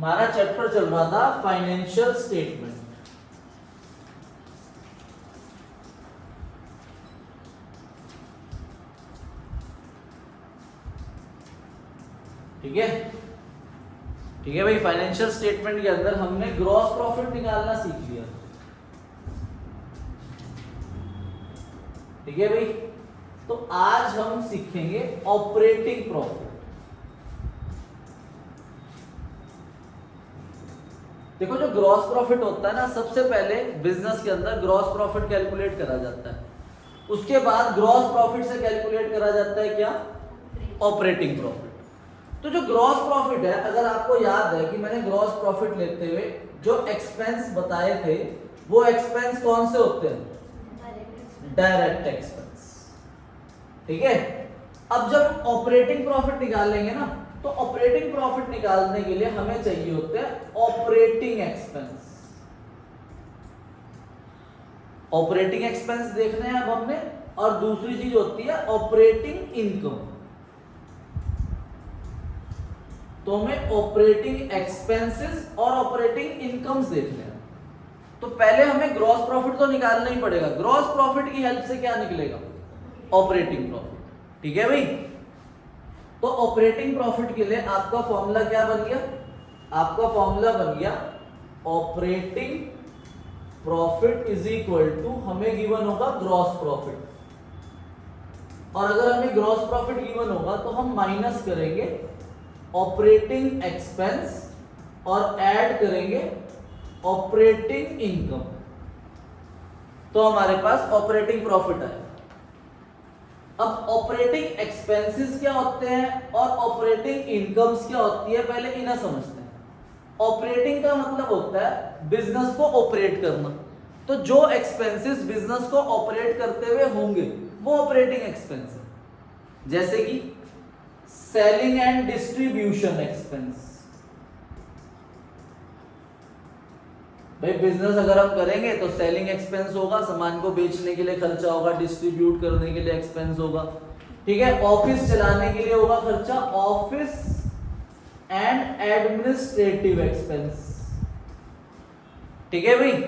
हमारा चैप्टर चल रहा था फाइनेंशियल स्टेटमेंट। ठीक है, ठीक है भाई। फाइनेंशियल स्टेटमेंट के अंदर हमने ग्रॉस प्रॉफिट निकालना सीख लिया। ठीक है भाई, तो आज हम सीखेंगे ऑपरेटिंग प्रॉफिट। देखो जो ग्रॉस प्रॉफिट होता है ना, सबसे पहले बिजनेस के अंदर ग्रॉस प्रॉफिट कैलकुलेट करा जाता है, उसके बाद ग्रॉस प्रॉफिट से कैलकुलेट करा जाता है क्या, ऑपरेटिंग प्रॉफिट। तो जो ग्रॉस प्रॉफिट है, अगर आपको याद है कि मैंने ग्रॉस प्रॉफिट लेते हुए जो एक्सपेंस बताए थे, वो एक्सपेंस कौन से होते हैं, डायरेक्ट एक्सपेंस। ठीक है, अब जब ऑपरेटिंग प्रॉफिट निकालेंगे ना, तो ऑपरेटिंग प्रॉफिट निकालने के लिए हमें चाहिए होते हैं ऑपरेटिंग एक्सपेंस। ऑपरेटिंग एक्सपेंस देखने हैं अब हमने, और दूसरी चीज होती है ऑपरेटिंग इनकम। तो हमें ऑपरेटिंग एक्सपेंसेस और ऑपरेटिंग इनकम्स देखने हैं। तो पहले हमें ग्रॉस प्रॉफिट तो निकालना ही पड़ेगा। ग्रॉस प्रॉफिट की हेल्प से क्या निकलेगा, ऑपरेटिंग प्रॉफिट। ठीक है भाई, तो ऑपरेटिंग प्रॉफिट के लिए आपका फॉर्मूला क्या बन गया, आपका फॉर्मूला बन गया operating profit is equal to, हमें गिवन होगा ग्रॉस प्रॉफिट, और अगर हमें ग्रॉस प्रॉफिट गिवन होगा तो हम माइनस करेंगे ऑपरेटिंग एक्सपेंस और ऐड करेंगे ऑपरेटिंग इनकम, तो हमारे पास ऑपरेटिंग प्रॉफिट है। अब ऑपरेटिंग एक्सपेंसेस क्या होते हैं और ऑपरेटिंग इनकम्स क्या होती है, पहले इन्हें समझते हैं। ऑपरेटिंग का मतलब होता है बिजनेस को ऑपरेट करना, तो जो एक्सपेंसेस बिजनेस को ऑपरेट करते हुए होंगे वो ऑपरेटिंग एक्सपेंस है। जैसे कि सेलिंग एंड डिस्ट्रीब्यूशन एक्सपेंस। भाई बिजनेस अगर हम करेंगे तो सेलिंग एक्सपेंस होगा, सामान को बेचने के लिए खर्चा होगा, डिस्ट्रीब्यूट करने के लिए एक्सपेंस होगा। ठीक है, ऑफिस चलाने के लिए होगा खर्चा, ऑफिस एंड एडमिनिस्ट्रेटिव एक्सपेंस। ठीक है भाई,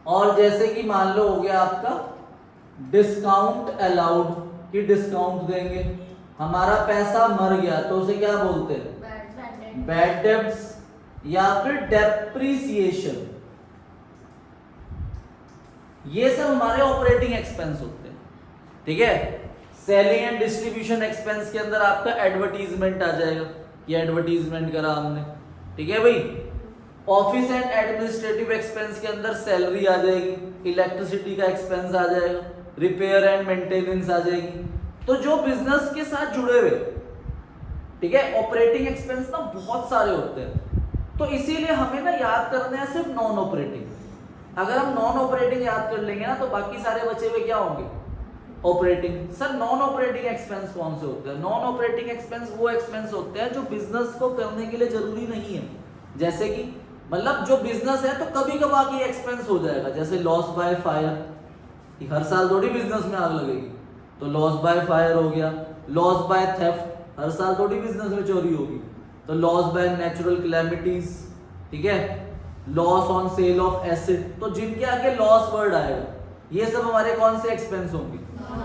और जैसे कि मान लो हो गया आपका डिस्काउंट अलाउड, कि डिस्काउंट देंगे, हमारा पैसा मर गया तो उसे क्या बोलते हैं, बैड डेब्ट्स या फिर डेप्रिसिएशन। ये सब हमारे ऑपरेटिंग एक्सपेंस होते हैं। ठीक है, सेलिंग एंड डिस्ट्रीब्यूशन एक्सपेंस के अंदर आपका एडवर्टीजमेंट आ जाएगा, ये एडवर्टीजमेंट करा हमने। ठीक है भाई, ऑफिस एंड एडमिनिस्ट्रेटिव एक्सपेंस के अंदर सैलरी आ जाएगी, इलेक्ट्रिसिटी का एक्सपेंस आ जाएगा, रिपेयर एंड मेंटेनेंस आ जाएगी। तो जो बिजनेस के साथ जुड़े हुए, ठीक है, ऑपरेटिंग एक्सपेंस ना बहुत सारे होते हैं, तो इसीलिए हमें ना याद करना है सिर्फ नॉन ऑपरेटिंग। अगर हम नॉन ऑपरेटिंग याद कर लेंगे ना तो बाकी सारे बचे हुए क्या होंगे, operating. Sir non operating expense कौन से होते हैं, नॉन ऑपरेटिंग एक्सपेंस वो एक्सपेंस होते हैं जो बिजनेस को करने के लिए जरूरी नहीं है। जैसे कि मतलब जो बिजनेस है तो कभी कभार की एक्सपेंस हो जाएगा, जैसे लॉस बाय फायर, हर साल थोड़ी बिजनेस में आग लगेगी, तो लॉस बाय फायर हो गया। लॉस बाय थेफ्ट, हर साल थोड़ी बिजनेस में चोरी होगी, तो लॉस बाय नेचुरल कैलेमिटीज। ठीक है, loss on sale of asset, तो जिनके आगे लॉस वर्ड आएगा ये सब हमारे कौन से एक्सपेंस होंगे,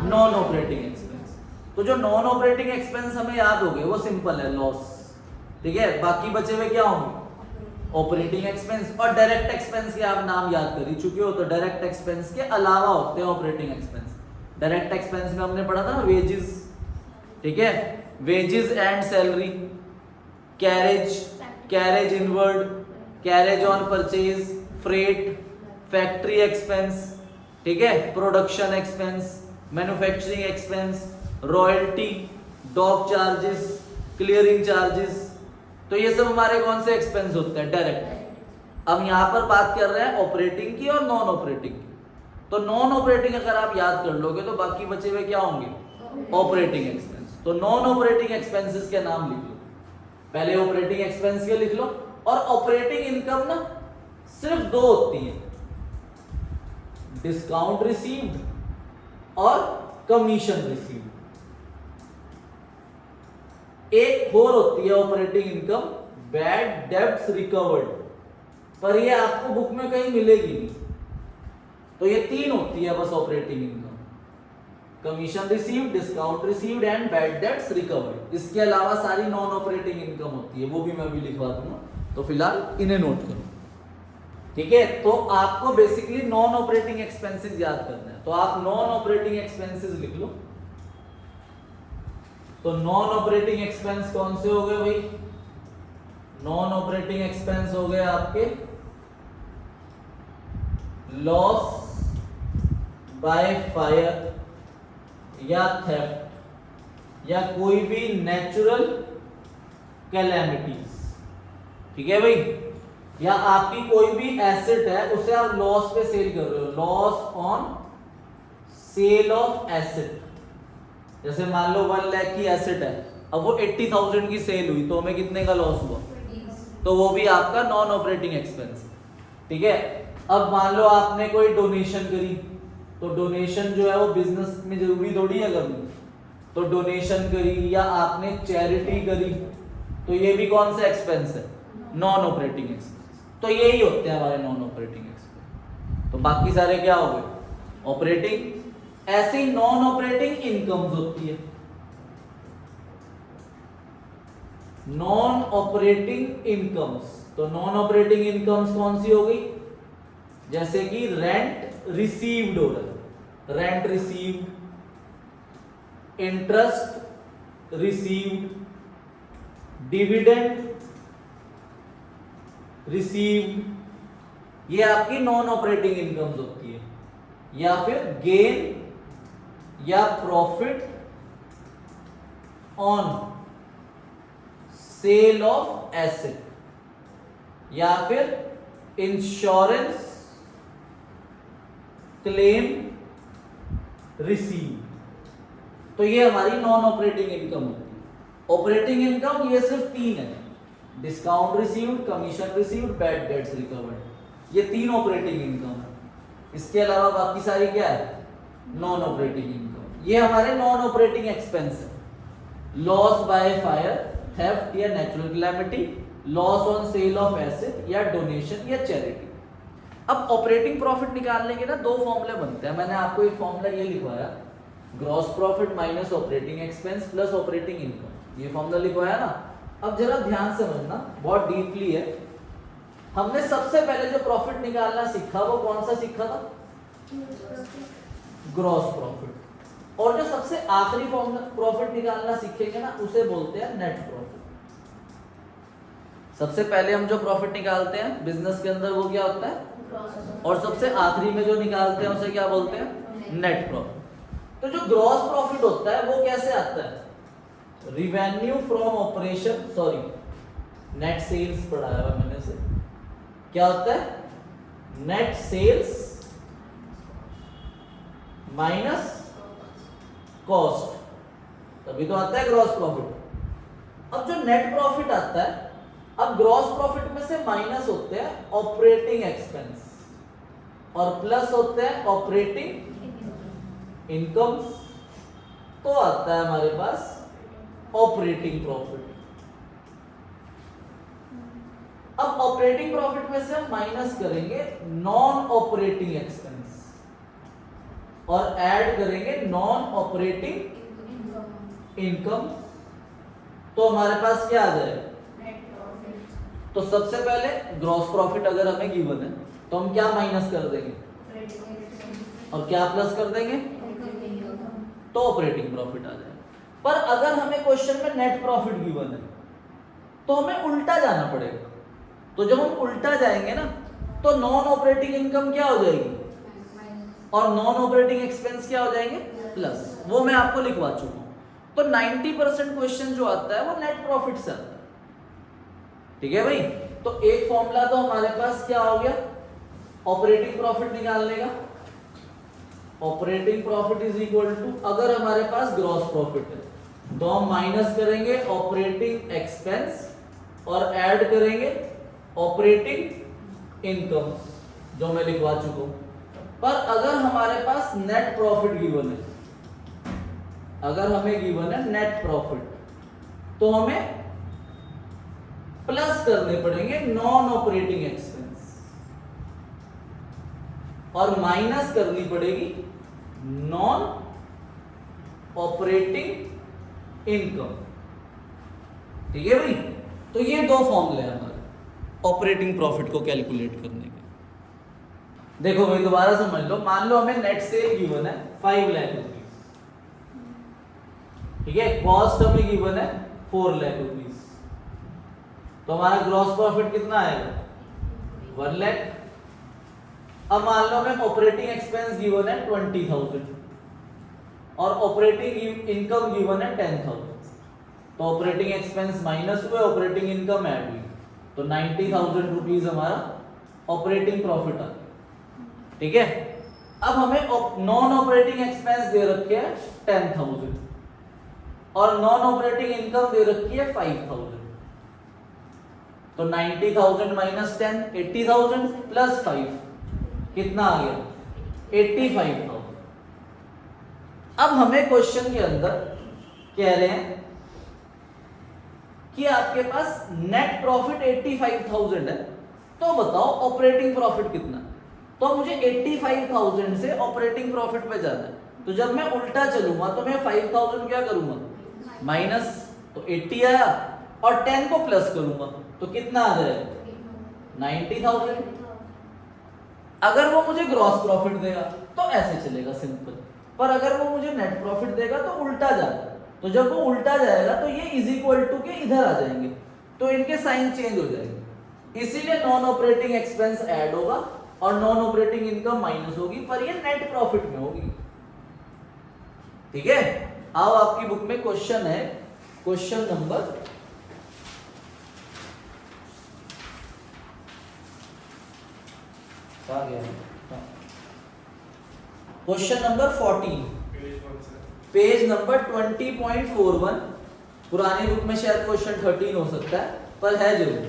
नॉन ऑपरेटिंग एक्सपेंस। तो जो नॉन ऑपरेटिंग एक्सपेंस हमें याद हो गए वो सिंपल है, लॉस। ठीक है, बाकी बचे हुए क्या होंगे, ऑपरेटिंग एक्सपेंस। और डायरेक्ट एक्सपेंस के आप नाम याद कर ही चुके हो, तो डायरेक्ट एक्सपेंस के अलावा होते हैं ऑपरेटिंग एक्सपेंस। डायरेक्ट एक्सपेंस में हमने पढ़ा था ना वेजेस, ठीक है, wages and salary, carriage, carriage inward, carriage on purchase, freight, factory expense, ठीक है, production expense, manufacturing expense, royalty, dock charges, clearing charges. तो ये सब हमारे कौन से एक्सपेंस होते हैं, डायरेक्ट। अब यहां पर बात कर रहे हैं ऑपरेटिंग की और नॉन ऑपरेटिंग की। तो नॉन ऑपरेटिंग अगर आप याद कर लोगे तो बाकी बचे हुए क्या होंगे, ऑपरेटिंग एक्सपेंस। तो नॉन ऑपरेटिंग एक्सपेंसेस के नाम लिख लो, पहले ऑपरेटिंग एक्सपेंस के लिख लो। और ऑपरेटिंग इनकम ना सिर्फ दो होती है, डिस्काउंट रिसीव्ड और कमीशन रिसीव्ड। एक और होती है operating income bad debts recovered, पर ये आपको बुक में कहीं मिलेगी नहीं। तो ये तीन होती है बस operating income, commission received, discount received and bad debts recovered. इसके अलावा सारी नॉन ऑपरेटिंग इनकम होती है, वो भी मैं अभी लिखवा दूंगा, तो फिलहाल इन्हें नोट करो। ठीक है, तो आपको बेसिकली नॉन ऑपरेटिंग एक्सपेंसेस याद करना है, तो आप नॉन ऑपरेटिंग एक्सपेंसेस लिख लो। तो नॉन ऑपरेटिंग एक्सपेंस कौन से हो गए भाई? नॉन ऑपरेटिंग एक्सपेंस हो गए आपके लॉस बाय फायर या थेफ्ट या कोई भी नेचुरल कैलेमिटीज। ठीक है भाई, या आपकी कोई भी एसेट है उसे आप लॉस पे सेल कर रहे हो, loss on sale of asset. जैसे मान लो 1 लाख की एसेट है, अब वो 80,000 की सेल हुई तो हमें कितने का लॉस हुआ? तो वो भी आपका नॉन ऑपरेटिंग एक्सपेंस। ठीक है, अब मान लो आपने कोई डोनेशन करी, तो डोनेशन जो है वो बिजनेस में जरूरी थोड़ी है करनी, तो डोनेशन करी या आपने चैरिटी करी, तो ये भी कौन सा एक्सपेंस है? Non operating expense. तो यही होते हैं हमारे नॉन ऑपरेटिंग एक्सपेंस। तो बाकी सारे क्या हो गए? ऑपरेटिंग। ऐसे ही नॉन ऑपरेटिंग इनकम्स होती है। नॉन ऑपरेटिंग इनकम्स, तो नॉन ऑपरेटिंग इनकम्स कौन सी हो गई? जैसे कि रेंट रिसीव्ड हो रहा है, rent received, interest received, dividend received, ये आपकी नॉन ऑपरेटिंग इनकम्स होती है। या फिर गेन या profit on sale of asset, या फिर इंश्योरेंस क्लेम रिसीव। तो ये हमारी नॉन ऑपरेटिंग इनकम होती है। ऑपरेटिंग इनकम ये सिर्फ तीन है, discount received, commission received, bad debts recovered, ये तीन ऑपरेटिंग इनकम है। इसके अलावा बाकी सारी क्या है? Non operating income. ये हमारे नॉन ऑपरेटिंग एक्सपेंस है। लॉस बाय फायर, थेफ्ट या natural calamity, loss on sale of asset या डोनेशन या चैरिटी। अब ऑपरेटिंग प्रॉफिट निकालने के ना दो फॉर्मूले बनते हैं। मैंने आपको एक फॉर्मूला ये लिखवाया, gross profit minus operating expense plus operating income, ये फॉर्मूला लिखवाया ना। अब जरा ध्यान से समझना, बहुत डीपली है। हमने सबसे पहले जो प्रॉफिट निकालना सीखा वो कौन सा सीखा था? Gross profit. और जो सबसे आखिरी प्रॉफिट निकालना सीखेंगे ना उसे बोलते हैं नेट प्रॉफिट। सबसे पहले हम जो प्रॉफिट निकालते हैं बिजनेस के अंदर वो क्या होता है, और सबसे आखिरी में जो निकालते हैं उसे क्या बोलते हैं? Net profit. तो जो ग्रॉस प्रॉफिट होता है वो कैसे आता है? Revenue from operation, sorry net sales पढ़ाया हुआ मैंने से, क्या होता है? नेट सेल्स माइनस कॉस्ट, तभी तो आता है ग्रॉस प्रॉफिट। अब जो नेट प्रॉफिट आता है, अब ग्रॉस प्रॉफिट में से माइनस होते हैं ऑपरेटिंग एक्सपेंस और प्लस होते हैं ऑपरेटिंग इनकम, तो आता है हमारे पास ऑपरेटिंग प्रॉफिट। अब ऑपरेटिंग प्रॉफिट में से हम माइनस करेंगे नॉन ऑपरेटिंग एक्सपेंस और ऐड करेंगे नॉन ऑपरेटिंग इनकम, तो हमारे पास क्या आ जाएगा? तो सबसे पहले ग्रॉस प्रॉफिट अगर हमें गिवन है तो हम क्या माइनस कर देंगे और क्या प्लस कर देंगे? तो ऑपरेटिंग प्रॉफिट आ जाएगा। पर अगर हमें क्वेश्चन में नेट प्रॉफिट गिवन है तो हमें उल्टा जाना पड़ेगा। तो जब हम उल्टा जाएंगे ना तो नॉन ऑपरेटिंग इनकम क्या हो जाएगी और नॉन ऑपरेटिंग एक्सपेंस क्या हो जाएंगे? प्लस। वो मैं आपको लिखवा चुका हूं। तो 90% क्वेश्चन जो आता है वो नेट प्रॉफिट से आता है। ठीक है भाई, तो एक फॉर्मूला तो हमारे पास क्या हो गया ऑपरेटिंग प्रॉफिट निकालने का। Operating profit is equal to, अगर हमारे पास ग्रॉस प्रॉफिट है तो हम माइनस करेंगे ऑपरेटिंग एक्सपेंस और ऐड करेंगे ऑपरेटिंग इनकम जो मैं लिखवा चुका हूं। पर अगर हमारे पास नेट प्रॉफिट गिवन है, अगर हमें गिवन है नेट प्रॉफिट, तो हमें प्लस करने पड़ेंगे नॉन ऑपरेटिंग एक्सपेंस और माइनस करनी पड़ेगी नॉन ऑपरेटिंग इनकम। ठीक है भाई, तो ये दो फॉर्मूले हैं हमारे ऑपरेटिंग प्रॉफिट को कैलकुलेट करने के। देखो भाई दोबारा समझ लो, मान लो हमें नेट सेल गिवन है 5 लाख रुपीस, ठीक है, कॉस्ट हमें गिवन है 4 लाख रुपीस, तो हमारा ग्रॉस प्रॉफिट कितना आएगा 1 लाख। अब मान लो हमें ऑपरेटिंग एक्सपेंस गिवन है 20,000 और ऑपरेटिंग इनकम गिवन है 10,000, तो ऑपरेटिंग एक्सपेंस माइनस हुए, ऑपरेटिंग इनकम ऐड हुई, तो 90,000 रुपीज हमारा ऑपरेटिंग प्रॉफिट आ गया। ठीक है, अब हमें नॉन ऑपरेटिंग एक्सपेंस दे रखे हैं 10,000 और नॉन ऑपरेटिंग इनकम दे रखी है 5,000, तो 90,000 माइनस 10 80,000 प्लस 5 कितना आ गया 85,000। अब हमें क्वेश्चन के अंदर कह रहे हैं कि आपके पास नेट प्रॉफिट 85,000 है, तो बताओ ऑपरेटिंग प्रॉफिट कितना। तो मुझे 85,000 से ऑपरेटिंग प्रॉफिट पे जाना है, तो जब मैं उल्टा चलूंगा तो मैं 5,000 क्या करूंगा माइनस, तो 80 आया और 10 को प्लस करूंगा तो कितना आ जाएगा 90,000। अगर वो मुझे ग्रॉस प्रॉफिट देगा तो ऐसे चलेगा सिंपल, पर अगर वो मुझे नेट प्रॉफिट देगा तो उल्टा जाएगा, तो जब वो उल्टा जाएगा तो ये इज इक्वल टू के इधर आ जाएंगे, तो इनके साइन चेंज हो जाएंगे, इसीलिए नॉन ऑपरेटिंग एक्सपेंस ऐड होगा और नॉन ऑपरेटिंग इनकम माइनस होगी, पर ये नेट प्रॉफिट में होगी। ठीक है, आओ आपकी बुक में क्वेश्चन है, question number question number 14 page number 20.41। पुरानी बुक में शायद क्वेश्चन 13 हो सकता है, पर है जरूर,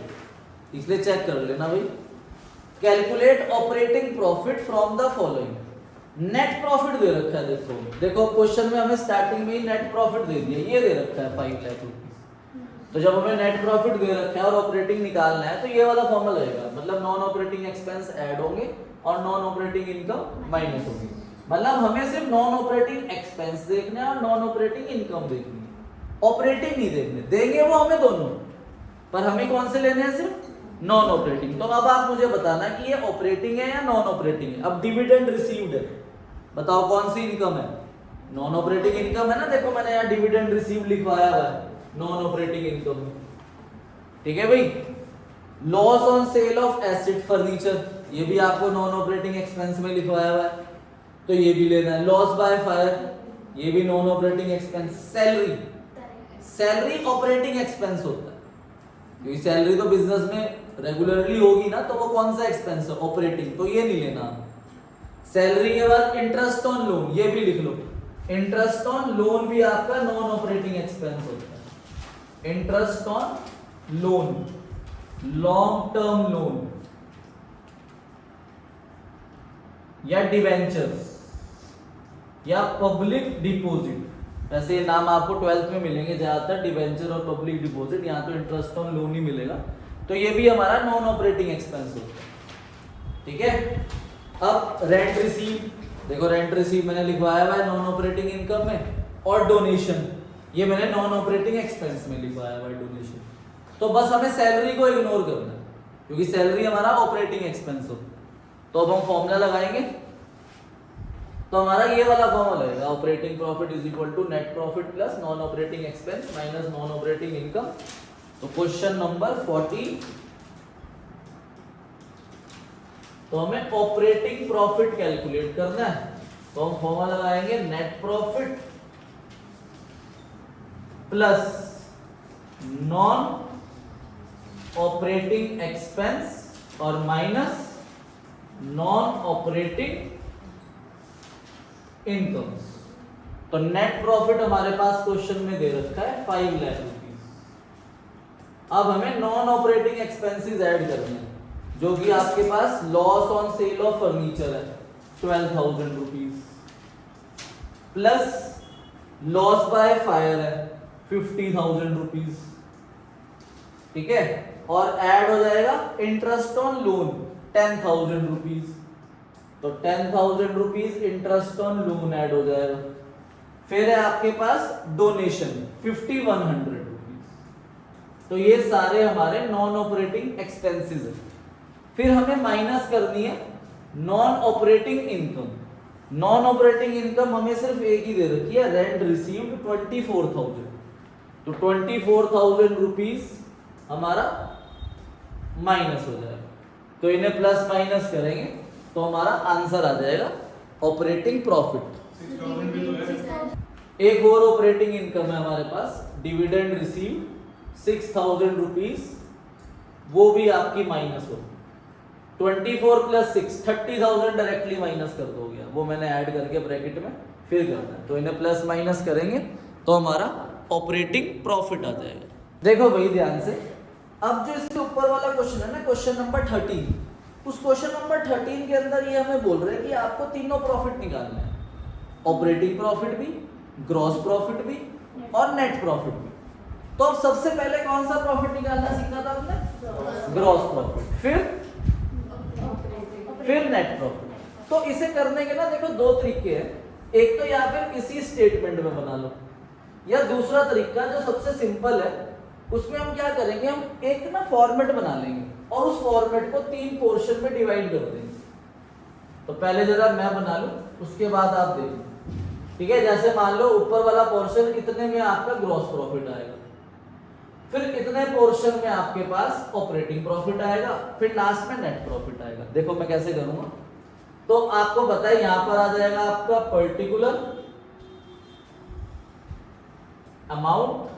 इसलिए चेक कर लेना भाई। Calculate operating profit from the following. Net profit दे रखा है, देखो देखो क्वेश्चन में हमें स्टार्टिंग में ही नेट प्रॉफिट दे दिया, ये दे रखा है 5 लाख रुपीस, तो जब हमें नेट प्रॉफिट दे रखा है और ऑपरेटिंग निकालना है तो ये वाला फॉर्मूला रहेगा, मतलब नॉन ऑपरेटिंग एक्सपेंस ऐड होंगे और नॉन ऑपरेटिंग इनकम माइनस होगी। मतलब हमें सिर्फ नॉन ऑपरेटिंग एक्सपेंस देखना है और नॉन ऑपरेटिंग इनकम देखनी है, ऑपरेटिंग नहीं देखने, देंगे वो हमें दोनों, पर हमें कौन से लेने हैं सिर्फ नॉन ऑपरेटिंग। तो अब आप मुझे बताना कि ये ऑपरेटिंग है या नॉन ऑपरेटिंग है। अब डिविडेंड रिसीव्ड है, बताओ कौन सी इनकम है, नॉन ऑपरेटिंग इनकम है ना, देखो मैंने यहाँ डिविडेंड रिसीव्ड लिखवाया हुआ है नॉन ऑपरेटिंग इनकम। ठीक है भाई, loss on sale of asset furniture, ये भी आपको नॉन ऑपरेटिंग एक्सपेंस में लिखवाया हुआ है, तो ये भी लेना है। लॉस बाय फायर, ये भी non operating expense. Salary, salary operating expense होता है, क्योंकि सैलरी तो बिजनेस में रेगुलरली होगी ना, तो वो कौन सा एक्सपेंस है ऑपरेटिंग, तो ये नहीं लेना। सैलरी के बाद इंटरेस्ट ऑन लोन, ये भी लिख लो, इंटरेस्ट ऑन लोन भी आपका नॉन ऑपरेटिंग एक्सपेंस होता है। Interest on loan, long term loan या डिवेंचर्स या पब्लिक डिपॉजिट, वैसे ये नाम आपको 12th में मिलेंगे ज्यादातर, डिवेंचर और पब्लिक डिपॉजिट, यहाँ तो इंटरेस्ट ऑन लोन ही मिलेगा, तो ये भी हमारा नॉन ऑपरेटिंग एक्सपेंस होता है। ठीक है, अब रेंट रिसीव, देखो रेंट रिसीव मैंने लिखवाया हुआ है नॉन ऑपरेटिंग इनकम में, और डोनेशन ये मैंने नॉन ऑपरेटिंग एक्सपेंस में लिखवाया हुआ है डोनेशन। तो बस हमें सैलरी को इग्नोर करना है, क्योंकि सैलरी हमारा ऑपरेटिंग एक्सपेंस हो। तो अब हम फॉर्मूला लगाएंगे, तो हमारा ये वाला फॉर्मूला रहेगा, operating profit is equal to net profit plus non operating expense minus non operating income. तो क्वेश्चन नंबर 14, तो हमें ऑपरेटिंग प्रॉफिट कैलकुलेट करना है, तो हम फॉर्मूला लगाएंगे net profit plus non operating expense और माइनस नॉन ऑपरेटिंग इनकम। तो नेट प्रॉफिट हमारे पास क्वेश्चन में दे रखा है 5 लाख रुपीस। अब हमें नॉन ऑपरेटिंग एक्सपेंसेस ऐड करने हैं, जो कि आपके पास loss on sale of furniture है 12,000 rupees, plus loss by fire है 50,000 रुपीज। ठीक है, और ऐड हो जाएगा इंटरेस्ट ऑन लोन 10,000 रुपीज, तो 10,000 rupees interest on loan add हो जाएगा। फिर है आपके पास डोनेशन 5100 रुपीज, तो ये सारे हमारे नॉन ऑपरेटिंग एक्सपेंसेस है। फिर हमें माइनस करनी है non operating income. Non operating income हमें सिर्फ एक ही दे रखी है, रेंट रिसीव्ड 24,000, तो 24,000 रुपीज हमारा माइनस हो जाएगा। तो इन्हें प्लस माइनस करेंगे तो हमारा आंसर आ जाएगा ऑपरेटिंग प्रॉफिट। एक और ऑपरेटिंग इनकम है हमारे पास, डिविडेंड रिसीव्ड 6,000 रुपीज, वो भी आपकी माइनस हो। 24 प्लस 6 30,000 डायरेक्टली माइनस कर दोगे, वो मैंने ऐड करके ब्रैकेट में फिर करना है, तो इन्हें प्लस माइनस करेंगे तो हमारा ऑपरेटिंग प्रॉफिट आ जाएगा। देखो भाई ध्यान से, अब जो इसके ऊपर वाला क्वेश्चन है ना, क्वेश्चन नंबर 13, उस क्वेश्चन नंबर 13 के अंदर ये हमें बोल रहे हैं कि आपको तीनों प्रॉफिट निकालना है, ऑपरेटिंग प्रॉफिट भी, ग्रॉस प्रॉफिट भी और नेट प्रॉफिट भी। तो अब सबसे पहले कौन सा प्रॉफिट निकालना सीखा था हमने? ग्रॉस प्रॉफिट, फिर नेट प्रॉफिट। तो इसे करने के ना देखो दो तरीके हैं, एक तो या फिर इसी स्टेटमेंट में बना लो, या दूसरा तरीका जो सबसे सिंपल है, उसमें हम क्या करेंगे, हम एक ना फॉर्मेट बना लेंगे और उस फॉर्मेट को 3 पोर्शन में डिवाइड कर देंगे। तो पहले जरा मैं बना लूं, उसके बाद आप देखो, ठीक है। जैसे मान लो ऊपर वाला पोर्शन इतने में आपका ग्रॉस प्रॉफिट आएगा, फिर इतने पोर्शन में आपके पास ऑपरेटिंग प्रॉफिट आएगा, फिर लास्ट में नेट प्रॉफिट आएगा। देखो मैं कैसे करूंगा, तो आपको पता है यहां पर आ जाएगा आपका पर्टिकुलर अमाउंट,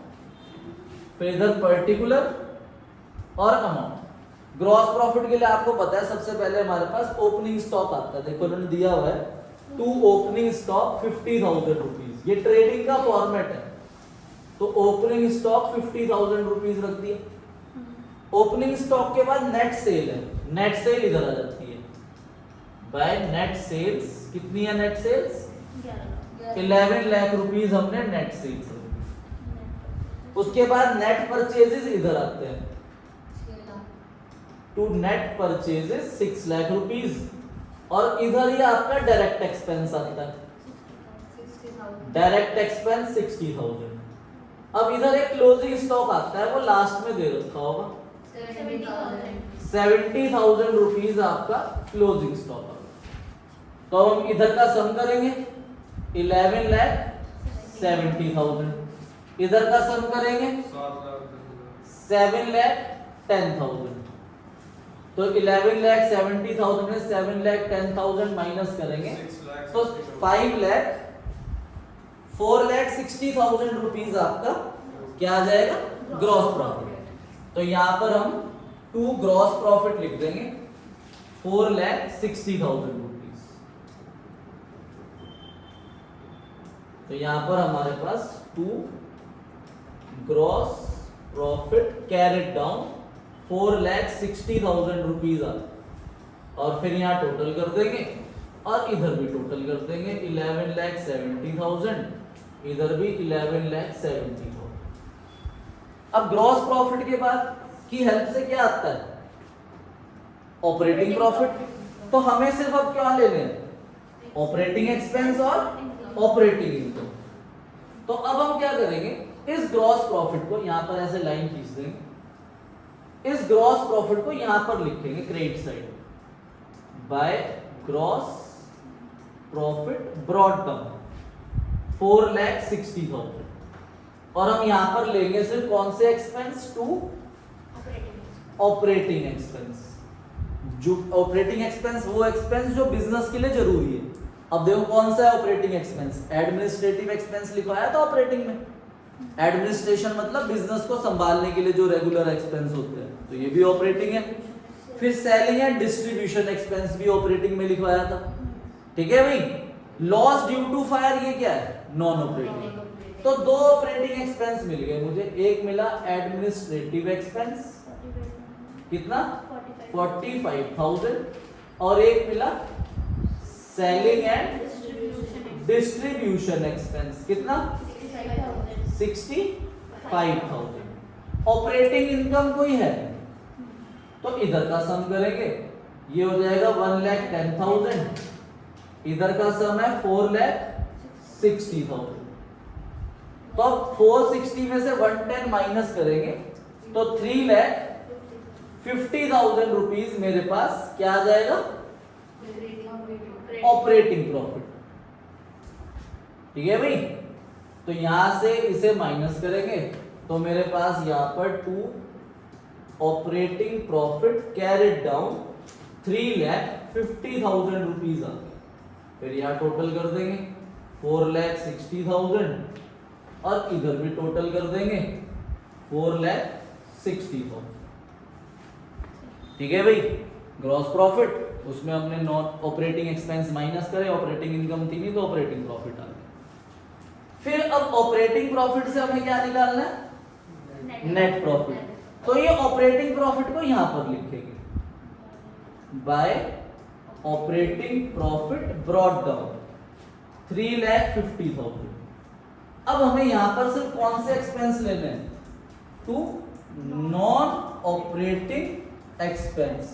फिर इधर पर्टिकुलर और अमाउंट। ग्रॉस प्रॉफिट के लिए आपको पता है सबसे पहले हमारे पास ओपनिंग स्टॉक आता है, देखो उन्होंने दिया हुआ है टू ओपनिंग स्टॉक 50,000 रुपीज, ये ट्रेडिंग का फॉर्मेट है, तो ओपनिंग स्टॉक 50,000 रुपीज रख दिया। ओपनिंग स्टॉक के बाद नेट सेल है, नेट सेल इधर आ जाती है, बाय नेट सेल्स कितनी है, नेट सेल्स 11 लाख रुपीज हमने नेट सेल्स। उसके बाद नेट परचेजेस इधर आते हैं, to net purchases 6 lakh rupees, और इधर ही आपका डायरेक्ट एक्सपेंस आता है, डायरेक्ट एक्सपेंस 60,000। अब इधर एक क्लोजिंग स्टॉक आता है, वो लास्ट में दे रखा होगा 70,000 रुपीज आपका क्लोजिंग स्टॉक। तो हम इधर का सम करेंगे 11,70,000, इधर का सम करेंगे 7,10,000। तो 11,70,000 में 7,10,000 माइनस करेंगे तो 4,60,000 रुपीज आपका क्या आ जाएगा, ग्रॉस प्रॉफिट। तो यहां पर हम 2 ग्रॉस प्रॉफिट लिख देंगे 4,60,000 रुपीज। तो यहां पर हमारे पास 2 gross profit carried down 4,60,000 rupees आ, और फिर यहां टोटल कर देंगे और इधर भी टोटल कर देंगे 11,70,000, इधर भी 11,70,000। अब ग्रॉस प्रॉफिट के बाद की हेल्प से क्या आता है, ऑपरेटिंग प्रॉफिट। तो हमें सिर्फ अब क्या लेने हैं, ऑपरेटिंग एक्सपेंस और ऑपरेटिंग इनकम। तो अब हम क्या करेंगे, इस ग्रॉस प्रॉफिट को यहां पर ऐसे लाइन खींच देंगे, इस ग्रॉस प्रॉफिट को यहां पर लिखेंगे credit side, by gross profit brought down 4,60,000, और हम यहां पर लेंगे सिर्फ कौन से एक्सपेंस, टू ऑपरेटिंग एक्सपेंस। जो ऑपरेटिंग एक्सपेंस वो एक्सपेंस जो बिजनेस के लिए जरूरी है। अब देखो कौन सा है ऑपरेटिंग एक्सपेंस, एडमिनिस्ट्रेटिव एक्सपेंस लिखवाया था ऑपरेटिंग में, एडमिनिस्ट्रेशन मतलब बिजनेस को संभालने के लिए जो रेगुलर एक्सपेंस होते हैं, तो ये भी ऑपरेटिंग है। फिर सेलिंग एंड डिस्ट्रीब्यूशन एक्सपेंस भी ऑपरेटिंग में लिखवाया था, ठीक है भाई। लॉस ड्यू टू फायर ये क्या है, नॉन ऑपरेटिंग। तो 2 ऑपरेटिंग एक्सपेंस मिल गए मुझे, एक मिला एडमिनिस्ट्रेटिव एक्सपेंस कितना 45,000, और एक मिला सेलिंग एंड डिस्ट्रीब्यूशन एक्सपेंस कितना 65,000। ऑपरेटिंग इनकम कोई है, तो इधर का सम करेंगे, ये हो जाएगा 1,10,000, इधर का सम है 4,60,000। तो अब 460 में से 110 माइनस करेंगे तो 3,50,000 रुपीज मेरे पास क्या आ जाएगा, ऑपरेटिंग प्रॉफिट। ठीक है भाई, तो यहां से इसे माइनस करेंगे तो मेरे पास यहां पर 2 operating profit carried down 3,50,000 rupees आ गए। फिर यहां टोटल कर देंगे 4,60,000 और इधर भी टोटल कर देंगे 4,60,000। ठीक है भाई, ग्रॉस प्रॉफिट, उसमें हमने नॉन ऑपरेटिंग एक्सपेंस माइनस करे, ऑपरेटिंग इनकम थी नहीं तो ऑपरेटिंग प्रॉफिट आ गया। फिर अब ऑपरेटिंग प्रॉफिट से हमें क्या निकालना है, नेट प्रॉफिट। तो ये ऑपरेटिंग प्रॉफिट को यहां पर लिखेंगे bye operating profit brought down 3,50,000। अब हमें यहां पर सिर्फ कौन से एक्सपेंस लेने हैं, टू नॉन ऑपरेटिंग एक्सपेंस,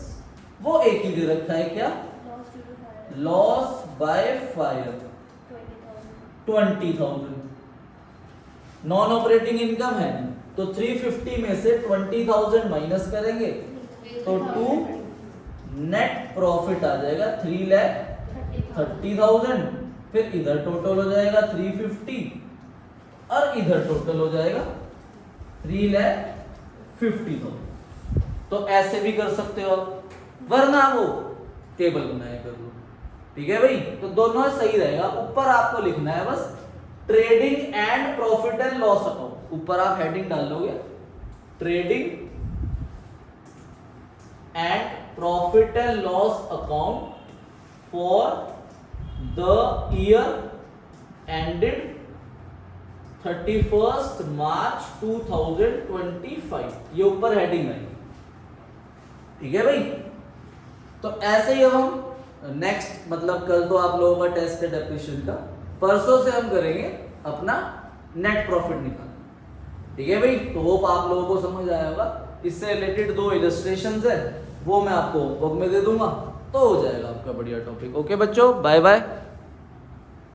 वो एक ही दे रखा है क्या, loss by fire 20,000। Non operating income है तो 350 में से 20,000 माइनस करेंगे तो 2 नेट प्रॉफिट आ जाएगा 3,30,000। फिर इधर टोटल हो जाएगा 350 और इधर टोटल हो जाएगा 3,50,000। तो ऐसे भी कर सकते हो, वरना वो टेबल बनाया कर लो। ठीक है भाई, तो दोनों सही रहेगा। ऊपर आपको लिखना है बस trading and profit and loss account, ऊपर आप हेडिंग डाल लोगे trading and profit and loss account for the year ended 31st मार्च 2025, ये ऊपर हेडिंग है। ठीक है भाई, तो ऐसे ही अब हम नेक्स्ट, मतलब कल तो आप लोगों का टेस्ट है डेप्रिसिएशन का, परसों से हम करेंगे अपना नेट प्रॉफिट निकालना। ठीक है भाई, तो होप आप लोगों को समझ आया होगा। इससे रिलेटेड 2 इलस्ट्रेशंस है, वो मैं आपको बुक में दे दूंगा, तो हो जाएगा आपका बढ़िया टॉपिक। ओके बच्चों, बाय बाय।